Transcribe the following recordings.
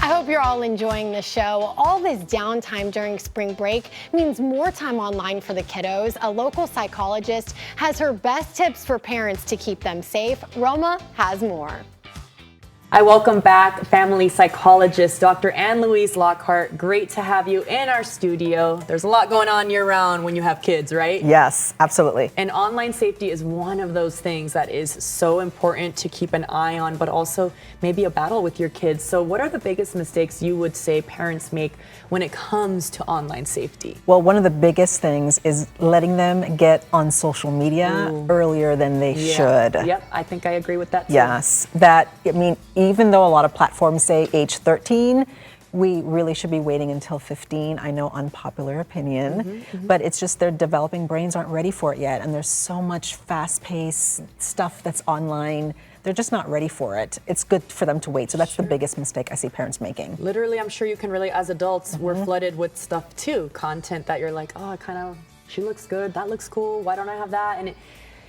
hope you're all enjoying the show. All this downtime during spring break means more time online for the kiddos. A local psychologist has her best tips for parents to keep them safe. Roma has more. I welcome back family psychologist Dr. Ann-Louise Lockhart. Great to have you in our studio. There's a lot going on year-round when you have kids, right? Yes, absolutely. And online safety is one of those things that is so important to keep an eye on, but also maybe a battle with your kids. So what are the biggest mistakes you would say parents make when it comes to online safety? Well, one of the biggest things is letting them get on social media earlier than they should. Yep, I think I agree with that too. Yes, even though a lot of platforms say age 13, we really should be waiting until 15. I know, unpopular opinion, but it's just their developing brains aren't ready for it yet. And there's so much fast-paced stuff that's online. They're just not ready for it. It's good for them to wait. So that's the biggest mistake I see parents making. Literally, I'm sure you can relate. As adults, we're flooded with stuff too. Content that you're like, oh, she looks good. That looks cool. Why don't I have that? And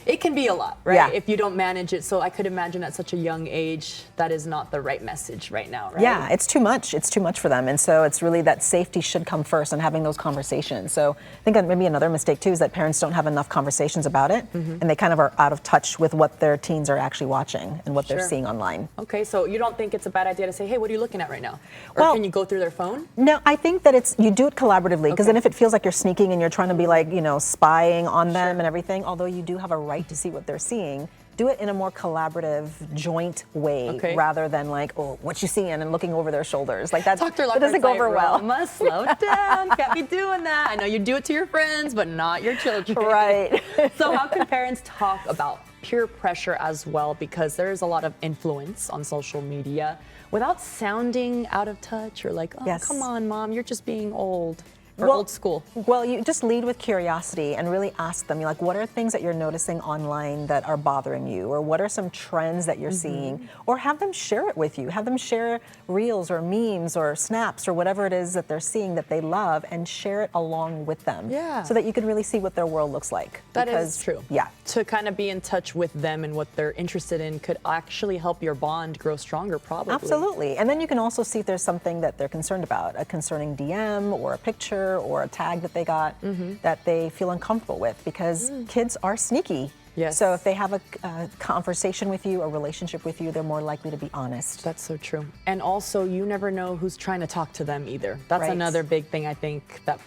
it can be a lot, right? Yeah. If you don't manage it. So I could imagine at such a young age, that is not the right message right now, right? Yeah, it's too much. It's too much for them. And so it's really that safety should come first and having those conversations. So I think maybe another mistake too is that parents don't have enough conversations about it and they kind of are out of touch with what their teens are actually watching and what they're seeing online. Okay, so you don't think it's a bad idea to say, hey, what are you looking at right now? Or can you go through their phone? No, I think that you do it collaboratively, because then if it feels like you're sneaking and you're trying to be like, spying on them and everything, although you do have a right to see what they're seeing, do it in a more collaborative, joint way rather than like, oh, what you seeing, and looking over their shoulders. Like that doesn't go over well. Roma, slow down. Can't be doing that. I know you do it to your friends, but not your children. Right. So how can parents talk about peer pressure as well? Because there's a lot of influence on social media without sounding out of touch or like, oh, come on, mom, you're just being old. Old school. Well, you just lead with curiosity and really ask them, like, what are things that you're noticing online that are bothering you? Or what are some trends that you're seeing? Or have them share it with you. Have them share reels or memes or snaps or whatever it is that they're seeing that they love, and share it along with them. Yeah. So that you can really see what their world looks like. That is true. Yeah. To kind of be in touch with them and what they're interested in could actually help your bond grow stronger, probably. Absolutely. And then you can also see if there's something that they're concerned about, a concerning DM or a picture or a tag that they got that they feel uncomfortable with, because kids are sneaky. Yes. So if they have a conversation with you, a relationship with you, they're more likely to be honest. That's so true. And also, you never know who's trying to talk to them either. That's another big thing I think that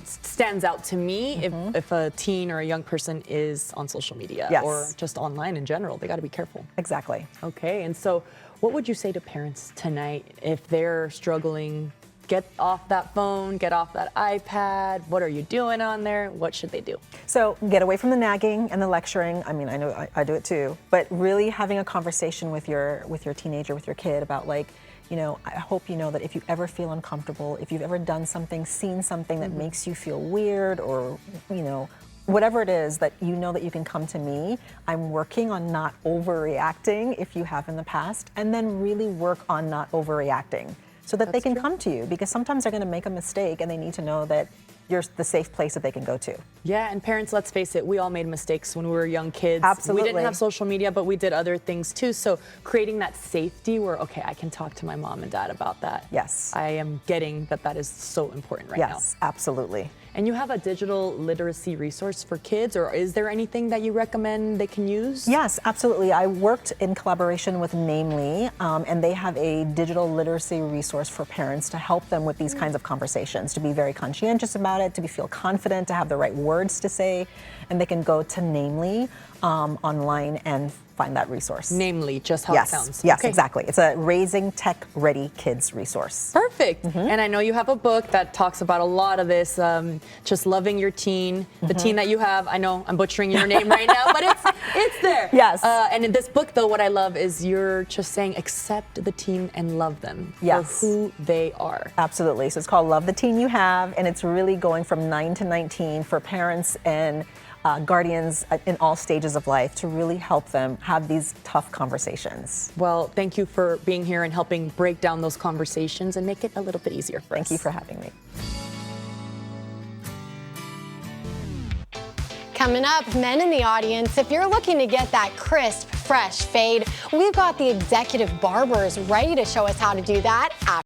stands out to me if a teen or a young person is on social media or just online in general. They got to be careful. Exactly. Okay. And so what would you say to parents tonight if they're struggling? Get off that phone, get off that iPad. What are you doing on there? What should they do? So get away from the nagging and the lecturing. I mean, I know I do it too, but really having a conversation with your teenager, with your kid about like, I hope you know that if you ever feel uncomfortable, if you've ever done something, seen something that makes you feel weird, or, whatever it is, that you know that you can come to me. I'm working on not overreacting if you have in the past, and then really work on not overreacting, so that they can come to you, because sometimes they're going to make a mistake and they need to know that you're the safe place that they can go to. Yeah, and parents, let's face it, we all made mistakes when we were young kids. Absolutely. We didn't have social media, but we did other things too. So creating that safety where, okay, I can talk to my mom and dad about that. Yes. I am getting that is so important right now. Yes, absolutely. And you have a digital literacy resource for kids, or is there anything that you recommend they can use? Yes, absolutely. I worked in collaboration with Namely, and they have a digital literacy resource for parents to help them with these kinds of conversations, to be very conscientious about it, to feel confident, to have the right words to say, and they can go to Namely online and find that resource. Namely, just how it sounds. Yes, exactly. It's a Raising Tech Ready Kids resource. Perfect. And I know you have a book that talks about a lot of this, just loving your teen, the teen that you have. I know I'm butchering your name right now, but it's there. Yes. And in this book, though, what I love is you're just saying accept the teen and love them for who they are. Absolutely. So it's called Love the Teen You Have, and it's really going from 9 to 19 for parents and guardians in all stages of life to really help them have these tough conversations. Well, thank you for being here and helping break down those conversations and make it a little bit easier for us. Thank you for having me. Coming up, men in the audience, if you're looking to get that crisp, fresh fade, we've got the executive barbers ready to show us how to do that after